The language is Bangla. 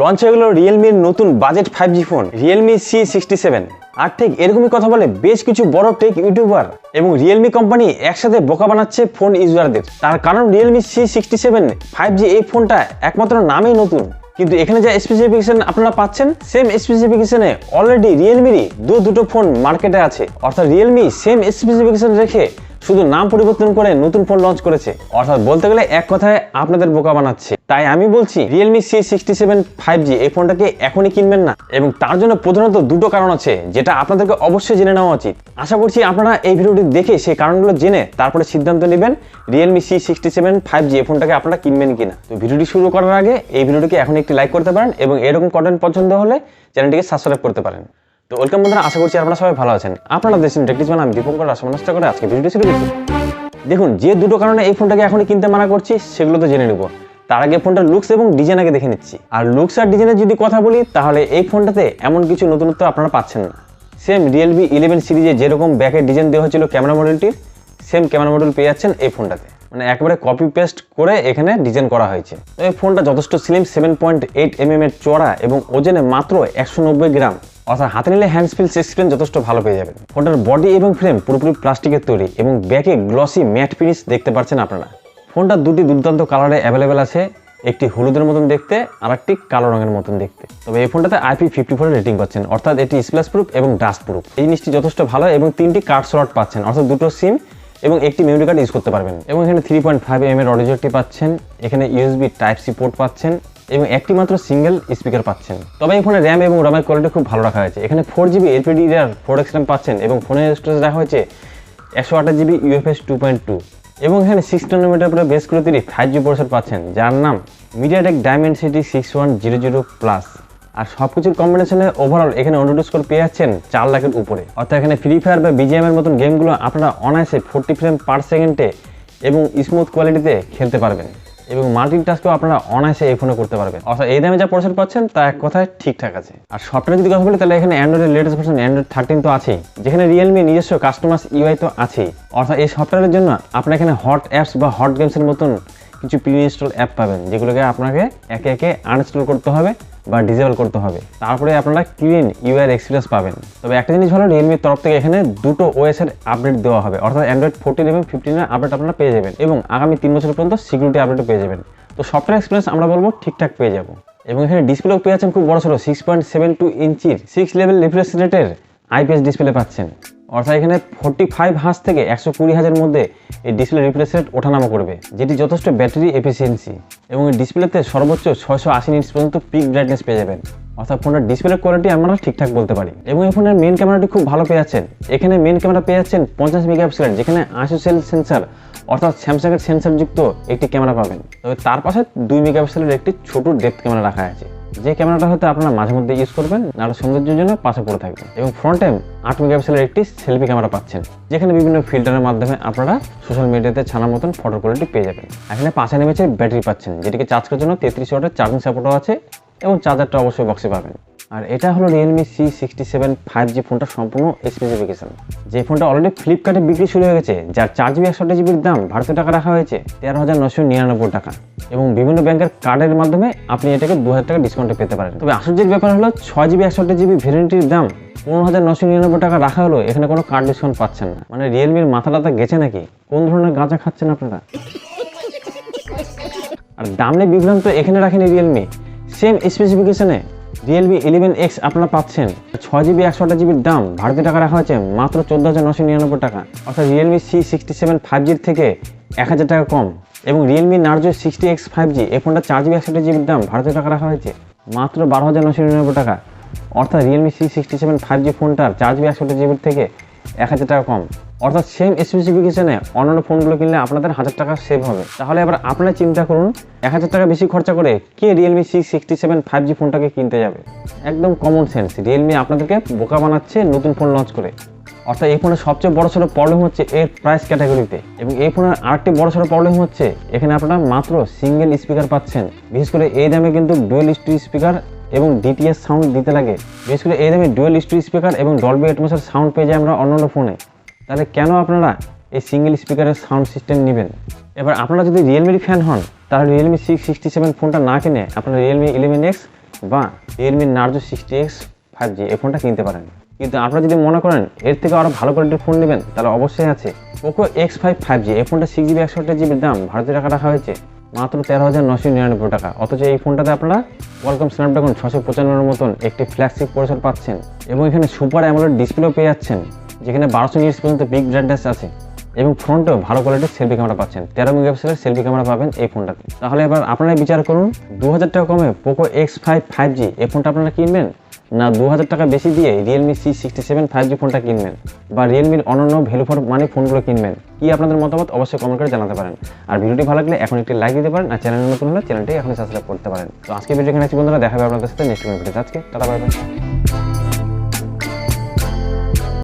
লঞ্চ হয়ে গেল রিয়েলমির নতুন budget 5G phone Realme C67। আর ঠিক এরকমই কথা বলে বেশ কিছু বড় টেক ইউটিউবার এবং রিয়েলমি কোম্পানি একসাথে বোকা বানাচ্ছে ফোন ইউজারদের। তার কারণ রিয়েলমি C67 5G এই ফোনটা একমাত্র নামেই নতুন, কিন্তু এখানে যা স্পেসিফিকেশন আপনারা পাচ্ছেন সেম স্পেসিফিকেশনে অলরেডি রিয়েলমিরই দুটো ফোন মার্কেটে আছে। অর্থাৎ রিয়েলমি সেম স্পেসিফিকেশন রেখে শুধু নাম পরিবর্তন করে নতুন ফোন লঞ্চ করেছে। অর্থাৎ বলতে গেলে এক কথায় আপনাদের বোকা বানাচ্ছে। তাই আমি বলছি রিয়েলমি C67 5G এই ফোনটাকে এখনই কিনবেন না, এবং তার জন্য প্রধানত দুটো কারণ আছে যেটা আপনাদেরকে অবশ্যই জেনে নেওয়া উচিত। আশা করছি আপনারা এই ভিডিওটি দেখে সেই কারণগুলো জেনে তারপরে সিদ্ধান্ত নেবেন রিয়েলমি C67 5G এই ফোনটাকে আপনারা কিনবেন কিনা। তো ভিডিওটি শুরু করার আগে এই ভিডিওটিকে এখন একটি লাইক করতে পারেন এবং এরকম কন্টেন্ট পছন্দ হলে চ্যানেলটিকে সাবস্ক্রাইব করতে পারেন। তো ওয়েলকাম বন্ধুরা, আশা করছি আপনারা সবাই ভালো আছেন। আপনারা দেখছেন টেকটিক্স, আমি দীপঙ্কর রাসমনস্ত করে আজকে ভিডিওটি শুরু করছি। দেখুন, যে দুটো কারণে এই ফোনটাকে এখনই কিনতে মানা করছি সেগুলো তো জেনে নেব। তার আগে ফোনটার লুকস এবং ডিজাইন আগে দেখে নিচ্ছি। আর লুকস আর ডিজাইনের যদি কথা বলি তাহলে এই ফোনটাতে এমন কিছু নতুনত্ব আপনারা পাচ্ছেন না। সেম রিয়েলমি 11 সিরিজে যেরকম ব্যাকের ডিজাইন দেওয়া হয়েছিল ক্যামেরা মডেলটির, সেম ক্যামেরা মডেল পেয়ে যাচ্ছেন এই ফোনটাতে। মানে একেবারে কপি পেস্ট করে এখানে ডিজাইন করা হয়েছে। তো এই ফোনটা যথেষ্ট স্লিম, 7.8 mm এর চড়া এবং ওজনে মাত্র 190 গ্রাম। অর্থাৎ হাতে নিলে হ্যান্ডস ফিল এক্সপিরিয়েন্স যথেষ্ট ভালো পেয়ে যাবেন। ফোনটার বডি এবং ফ্রেম পুরোপুরি প্লাস্টিকের তৈরি এবং ব্যাকে গ্লসি ম্যাট ফিনিশ দেখতে পাচ্ছেন আপনারা। ফোনটা দুটি দুর্দান্ত কালারে অ্যাভেলেবেল আছে, একটি হলুদের মতন দেখতে আর একটি কালো রঙের মতন দেখতে। তবে এই ফোনটাতে IP54 রেটিং পাচ্ছেন, অর্থাৎ এটি স্প্ল্যাশ প্রুফ এবং ডাস্ট প্রুফ। এই জিনিসটি যথেষ্ট ভালো এবং 3টি কার্ড স্লট পাচ্ছেন, অর্থাৎ দুটো সিম এবং একটি মেমরি কার্ড ইউজ করতে পারবেন। এবং এখানে 3.5 mm এর অডিও জ্যাকটি পাচ্ছেন, এখানে USB Type-C পোর্ট পাচ্ছেন এবং একটি মাত্র সিঙ্গেল স্পিকার পাচ্ছেন। তবে এই ফোনে র্যাম এবং রমের কোয়ালিটি খুব ভালো রাখা হয়েছে। এখানে 4GB LPDDR4X RAM পাচ্ছেন এবং ফোনের স্টোরেজ রাখা হয়েছে 128GB UFS 2.2 এবং এখানে 6 nm করে বেস করে তৈরি 5G প্রসেসর পাচ্ছেন, যার নাম MediaTek Dimensity 6100+। আর সবকিছুর কম্বিনেশনে ওভারঅল এখানে অনলাইন স্কোর পেয়ে যাচ্ছেন 4 লাখের উপরে। অর্থাৎ এখানে ফ্রি ফায়ার বা BGM এর মতন গেমগুলো আপনারা অনায়াসে 40 ফ্রেম পার সেকেন্ডে এবং স্মুথ কোয়ালিটিতে খেলতে পারবেন এবং মাল্টিটাস্কও আপনারা অনায়াসে এই ফোনে করতে পারবেন। অর্থাৎ এই দামে যা প্রসেসর পাচ্ছেন তা এক কথায় ঠিকঠাক আছে। আর সফটওয়্যার যদি কথা বলি তাহলে এখানে অ্যান্ড্রয়েডের লেটেস্ট ভার্সন অ্যান্ড্রয়েড 13 তো আছেই, যেখানে রিয়েলমি নিজস্ব কাস্টমাইজ UI তো আছেই। অর্থাৎ এই সফটওয়্যারের জন্য আপনারা এখানে হট অ্যাপস বা হট গেমসের মতন কিছু প্রি ইনস্টল অ্যাপ পাবেন, যেগুলোকে আপনাকে একে একে আনইনস্টল করতে হবে বা ডিসেবল করতে হবে। তারপরে আপনারা ক্লিন UI এক্সপিরিয়েন্স পাবেন। তবে একটা জিনিস ভালো, রিয়েলমির তরফ থেকে এখানে দুটো OS এর আপডেট দেওয়া হবে, অর্থাৎ অ্যান্ড্রয়েড 14 এবং 15 এর আপডেট আপনারা পেয়ে যাবেন এবং আগামী 3 বছর পর্যন্ত সিকিউরিটি আপডেটও পেয়ে যাবেন। তো সফটওয়্যার এক্সপিরিয়েন্স আমরা বলবো ঠিকঠাক পেয়ে যাবো। এবং এখানে ডিসপ্লেও পেয়ে যাচ্ছেন খুব বড় ছোট 6.72 ইঞ্চির 6 লেভেল রিফ্রেশ রেটের IPS ডিসপ্লে পাচ্ছেন। অর্থাৎ এখানে 45 হার্জ থেকে 120 হার্জের মধ্যে এই ডিসপ্লে রিফ্রেশ রেট ওঠানামা করবে, যেটি যথেষ্ট ব্যাটারি এফিসিয়েন্সি। এবং এই ডিসপ্লেতে সর্বোচ্চ 680 নিটস পর্যন্ত পিক ব্রাইটনেস পেয়ে যাবেন। অর্থাৎ ফোনের ডিসপ্লের কোয়ালিটি আমরা ঠিকঠাক বলতে পারি। এবং এই ফোনের মেন ক্যামেরাটি খুব ভালো পেয়ে যাচ্ছেন। এখানে মেন ক্যামেরা পেয়ে যাচ্ছেন 50 মেগাপিক্সেলের, যেখানে আইসোসেল সেন্সার অর্থাৎ স্যামসাংয়ের সেন্সারযুক্ত একটি ক্যামেরা পাবেন। তবে তার পাশে 2 মেগাপিক্সেলের একটি ছোট ডেপথ ক্যামেরা রাখা আছে, যে ক্যামেরাটা হয়তো আপনারা মাঝে মধ্যে ইউজ করবেন, নাহলে সৌন্দর্যের জন্য পাশে পড়ে থাকবে। এবং ফ্রন্টে 8 মেগাপিক্সেলের একটি সেলফি ক্যামেরা পাচ্ছেন, যেখানে বিভিন্ন ফিল্টারের মাধ্যমে আপনারা সোশ্যাল মিডিয়াতে ছাড়ার মতন ফটো কোয়ালিটি পেয়ে যাবেন। এখানে 5 mAh ব্যাটারি পাচ্ছেন, যেটিকে চার্জ করার জন্য 33 ওয়াটের চার্জিং সাপোর্টও আছে এবং চার্জারটা অবশ্যই বক্সে পাবেন। আর এটা হলো রিয়েলমি C67 5G ফোনটার সম্পূর্ণ স্পেসিফিকেশন। যে ফোনটা অলরেডি ফ্লিপকার্টে বিক্রি শুরু হয়ে গেছে, যার 4GB 128GBর দাম ভারতীয় টাকা রাখা হয়েছে 13,999 টাকা এবং বিভিন্ন ব্যাংকের কার্ডের মাধ্যমে আপনি এটাকে 2000 টাকা ডিসকাউন্টে পেতে পারেন। তবে আশ্চর্যের ব্যাপার হলো 6GB 128GB ভ্যারিয়েন্টের দাম 15,999 টাকা রাখা হলো, এখানে কোনো কার্ড ডিসকাউন্ট পাচ্ছেন না। মানে রিয়েলমির মাথাটা গেছে নাকি? কোন ধরনের গাঁজা খাচ্ছেন আপনারা? আর দাম নিয়ে বিভ্রান্ত এখানে রাখেনি রিয়েলমি। সেম স্পেসিফিকেশনে রিয়েলমি 11X আপনারা পাচ্ছেন 6GB 128GBর দাম ভারতীয় টাকা রাখা হয়েছে মাত্র 14,999 টাকা। অর্থাৎ রিয়েলমি C67 5Gর থেকে 1000 টাকা কম। এবং রিয়েলমি নার্জো 60X 5G এই ফোনটা 4GB 128GBর দাম ভারতীয় টাকা রাখা হয়েছে মাত্র 12,999 টাকা। অর্থাৎ রিয়েলমি C67 5G ফোনটার 4GB 128GBর থেকে 1000 টাকা কম। অর্থাৎ সেম স্পেসিফিকেশনে অন্যান্য ফোনগুলো কিনলে আপনাদের 1000 টাকা সেভ হবে। তাহলে এবার আপনারা চিন্তা করুন, 1000 টাকা বেশি খরচা করে কে রিয়েলমি C67 5G ফোনটাকে কিনতে যাবে? একদম কমন সেন্স। রিয়েলমি আপনাদেরকে বোকা বানাচ্ছে নতুন ফোন লঞ্চ করে। অর্থাৎ এই ফোনের সবচেয়ে বড় সড়ো প্রবলেম হচ্ছে এর প্রাইস ক্যাটাগরিতে। এবং এই ফোনের আরেকটি বড় সড়ো প্রবলেম হচ্ছে এখানে আপনারা মাত্র সিঙ্গেল স্পিকার পাচ্ছেন। বিশেষ করে এই দামে কিন্তু ডুয়েল স্টিরিও স্পিকার এবং DTS সাউন্ড দিতে লাগে। বিশেষ করে এই দামে ডুয়েল স্টিরিও স্পিকার এবং ডলবি অ্যাটমসের সাউন্ড পেয়ে যায় আমরা অন্যান্য ফোনে। তাহলে কেন আপনারা এই সিঙ্গেল স্পিকারের সাউন্ড সিস্টেম নেবেন? এবার আপনারা যদি রিয়েলমির ফ্যান হন তাহলে রিয়েলমি C67 ফোনটা না কিনে আপনারা রিয়েলমি 11X বা রিয়েলমি নার্জো 60X 5G এই ফোনটা কিনতে পারেন। কিন্তু আপনারা যদি মনে করেন এর থেকে আরও ভালো কোয়ালিটির ফোন নেবেন, তাহলে অবশ্যই আছে পোকো X5 5G। এই ফোনটা 6GB 128GB দাম ভারতীয় টাকা রাখা হয়েছে মাত্র 13,999 টাকা। অথচ এই ফোনটাতে আপনারা কোয়ালকম স্ন্যাপড্রাগন 695 মতন একটি ফ্ল্যাগশিপ প্রসেসর পাচ্ছেন এবং এখানে সুপার অ্যামোলেড ডিসপ্লেও পেয়ে যাচ্ছেন, যেখানে 1200 নিটস পর্যন্ত বিগ ব্রাইটনেস আছে এবং ফ্রন্টেও ভালো কোয়ালিটির সেলফি ক্যামেরা পাচ্ছেন। 13 মেগাপিক্সেলের সেলফি ক্যামেরা পাবেন এই ফোনটাতে। তাহলে এবার আপনারাই বিচার করুন, 2000 টাকা কমে পোকো X5 5G এই ফোনটা আপনারা কিনবেন, না 2000 টাকা বেশি দিয়ে রিয়েলমি C67 5G ফোনটা কিনবেন, বা রিয়েলমির অন্যান্য ভ্যালু ফর মানি ফোনগুলো কিনবেন? কি আপনাদের মতামত অবশ্যই কমেন্ট করে জানাতে পারেন। আর ভিডিওটি ভালো লাগলে এখন একটি লাইক দিতে পারেন, আর চ্যানেল নতুন হলে চ্যানেলটি এখন সাবস্ক্রাইব করতে পারেন। তো আজকে ভিডিও এখানে আছি বন্ধুরা, দেখা হবে আপনাদের সাথে নেক্সট ভিডিওতে। আজকে টাটা বাই বাই।